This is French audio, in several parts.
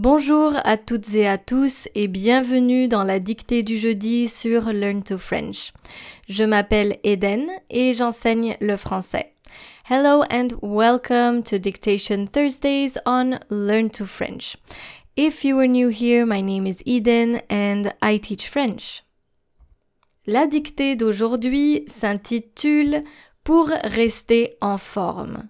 Bonjour à toutes et à tous et bienvenue dans la dictée du jeudi sur Learn to French. Je m'appelle Eden et j'enseigne le français. Hello and welcome to Dictation Thursdays on Learn to French. If you are new here, my name is Eden and I teach French. La dictée d'aujourd'hui s'intitule « Pour rester en forme ».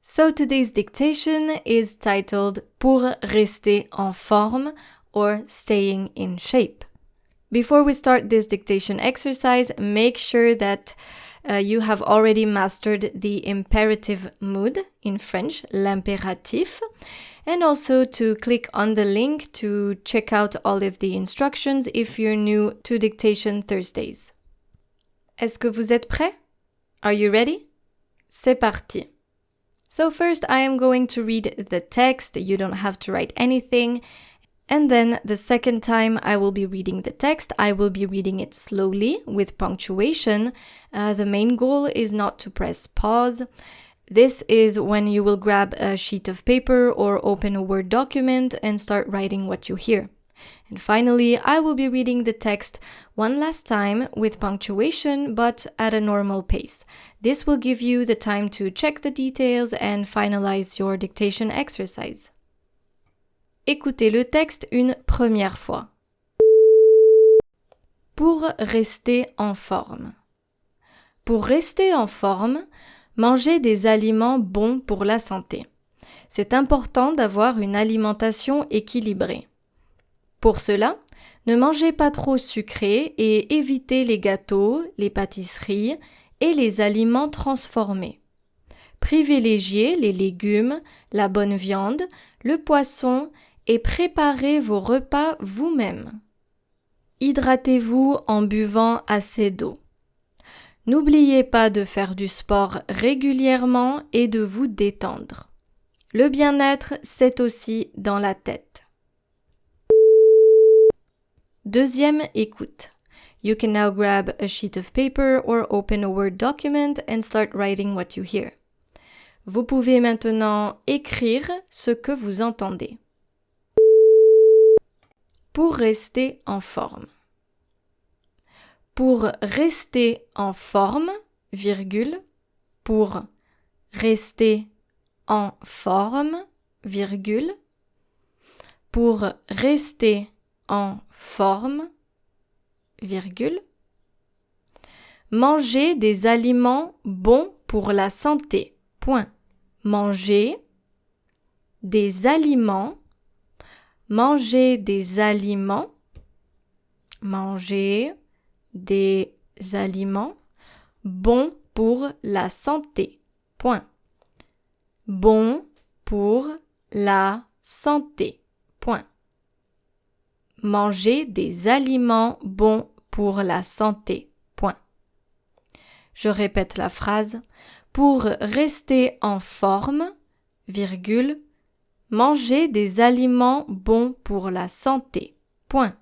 So today's dictation is titled Pour rester en forme or Staying in shape. Before we start this dictation exercise, make sure that you have already mastered the imperative mood in French, l'impératif, and also to click on the link to check out all of the instructions if you're new to Dictation Thursdays. Est-ce que vous êtes prêts? Are you ready? C'est parti! So first I am going to read the text, you don't have to write anything, and then the second time I will be reading the text, I will be reading it slowly with punctuation. The main goal is not to press pause. This is when you will grab a sheet of paper or open a Word document and start writing what you hear. And finally, I will be reading the text one last time with punctuation, but at a normal pace. This will give you the time to check the details and finalize your dictation exercise. Écoutez le texte une première fois. Pour rester en forme. Pour rester en forme, mangez des aliments bons pour la santé. C'est important d'avoir une alimentation équilibrée. Pour cela, ne mangez pas trop sucré et évitez les gâteaux, les pâtisseries et les aliments transformés. Privilégiez les légumes, la bonne viande, le poisson et préparez vos repas vous-même. Hydratez-vous en buvant assez d'eau. N'oubliez pas de faire du sport régulièrement et de vous détendre. Le bien-être, c'est aussi dans la tête. Deuxième écoute. You can now grab a sheet of paper or open a Word document and start writing what you hear. Vous pouvez maintenant écrire ce que vous entendez. Pour rester en forme. Pour rester en forme, virgule, pour rester en forme, virgule, pour rester en forme, virgule. Manger des aliments bons pour la santé. Point. Manger des aliments. Manger des aliments. Manger des aliments bons pour la santé. Point. Bon pour la santé. Point. Manger des aliments bons pour la santé. Point. Je répète la phrase. Pour rester en forme, virgule, manger des aliments bons pour la santé. Point.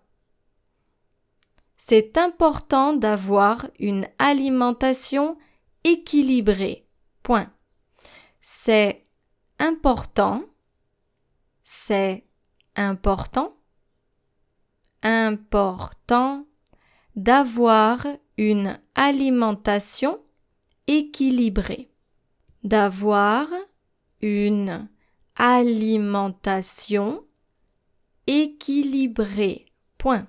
C'est important d'avoir une alimentation équilibrée. Point. C'est important. C'est important. Important d'avoir une alimentation équilibrée. D'avoir une alimentation équilibrée. Point.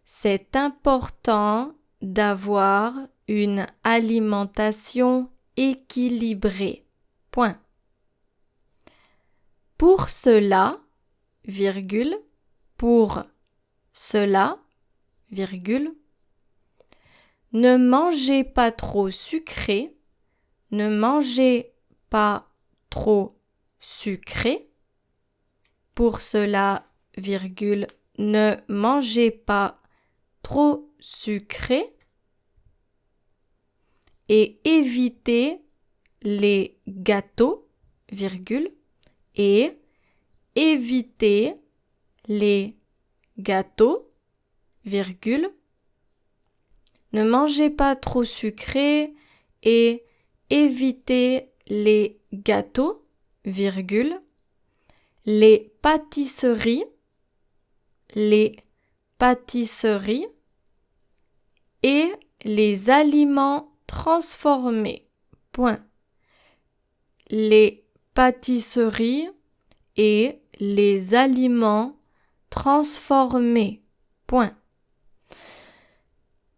C'est important d'avoir une alimentation équilibrée. Point. Pour cela, virgule, pour cela, virgule, ne mangez pas trop sucré, ne mangez pas trop sucré. Pour cela, virgule, ne mangez pas trop sucré et évitez les gâteaux, virgule, et évitez les gâteaux, virgule. Ne mangez pas trop sucré et évitez les gâteaux, virgule. les pâtisseries, les pâtisseries et les aliments transformés. Point. Les pâtisseries et les aliments transformés. Point.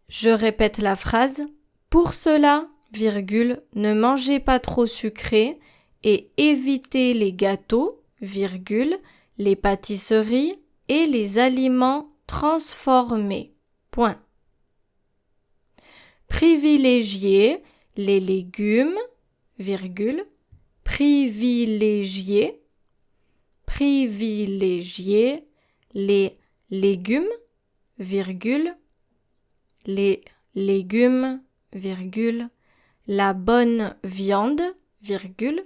Je répète la phrase. Pour cela, virgule, ne mangez pas trop sucré et évitez les gâteaux, virgule, les pâtisseries et les aliments transformés. Point. Privilégiez les légumes, virgule, privilégiez les légumes, virgule, les légumes, virgule, la bonne viande, virgule,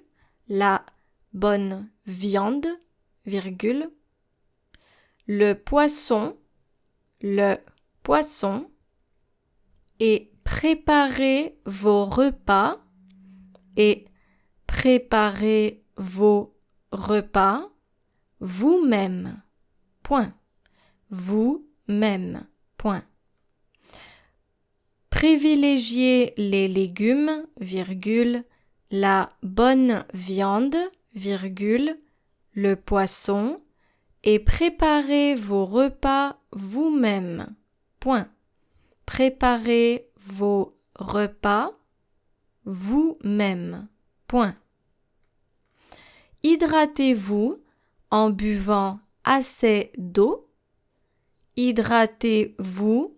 la bonne viande, virgule, le poisson, et préparez vos repas, vous-même. Point. Vous-même. Point. Privilégiez les légumes, virgule, la bonne viande, virgule, le poisson, et préparez vos repas vous-même. Point. Préparez vos repas vous-même. Point. Hydratez-vous en buvant assez d'eau. Hydratez-vous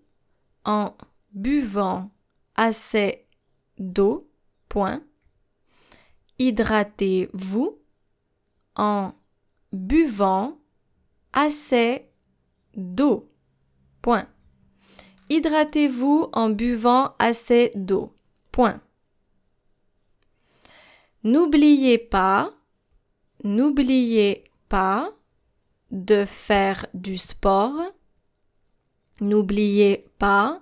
en buvant assez d'eau. Point. Hydratez-vous en buvant assez d'eau. Point. Hydratez-vous en buvant assez d'eau. Point. N'oubliez pas de faire du sport. N'oubliez pas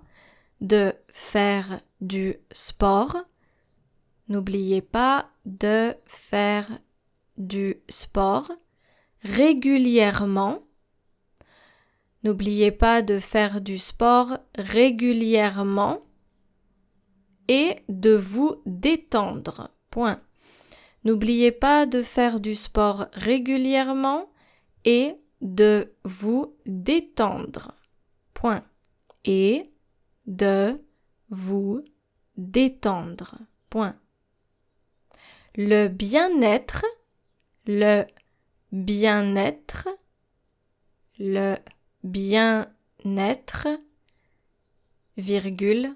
de faire du sport. N'oubliez pas de faire du sport régulièrement. N'oubliez pas de faire du sport régulièrement et de vous détendre. Point. N'oubliez pas de faire du sport régulièrement et de vous détendre. Point. Et de vous détendre. Point. Le bien-être, virgule,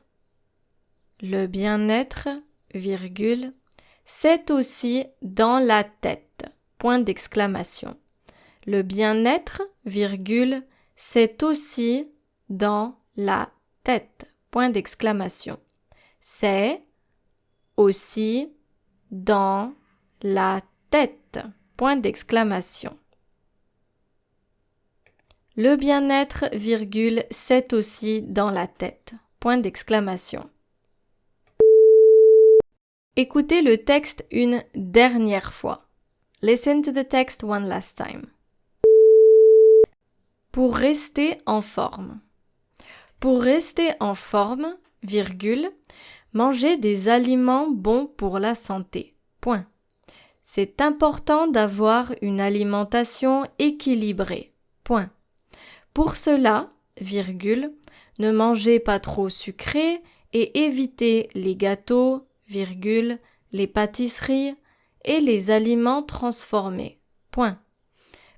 le bien-être, virgule, c'est aussi dans la tête. Point d'exclamation. Le bien-être, virgule, c'est aussi dans la tête. Point d'exclamation. C'est aussi dans la tête. Point d'exclamation. Le bien-être, virgule, c'est aussi dans la tête. Point d'exclamation. Écoutez le texte une dernière fois. Listen to the text one last time. Pour rester en forme. Pour rester en forme, virgule, mangez des aliments bons pour la santé. Point. C'est important d'avoir une alimentation équilibrée. Point. Pour cela, virgule, ne mangez pas trop sucré et évitez les gâteaux, virgule, les pâtisseries et les aliments transformés. Point.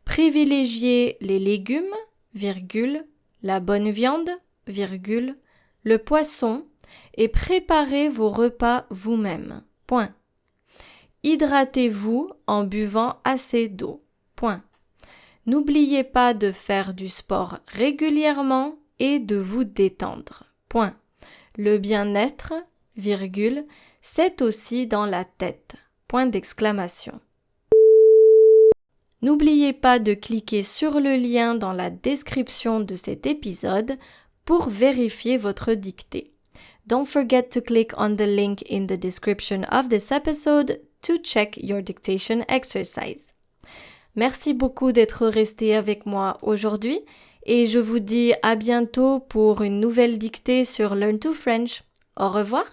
Privilégiez les légumes, virgule, la bonne viande, virgule, le poisson et préparez vos repas vous-même. Point. Hydratez-vous en buvant assez d'eau. Point. N'oubliez pas de faire du sport régulièrement et de vous détendre. Point. Le bien-être, virgule, c'est aussi dans la tête. Point d'exclamation. N'oubliez pas de cliquer sur le lien dans la description de cet épisode pour vérifier votre dictée. Don't forget to click on the link in the description of this episode to check your dictation exercise. Merci beaucoup d'être resté avec moi aujourd'hui et je vous dis à bientôt pour une nouvelle dictée sur Learn to French. Au revoir!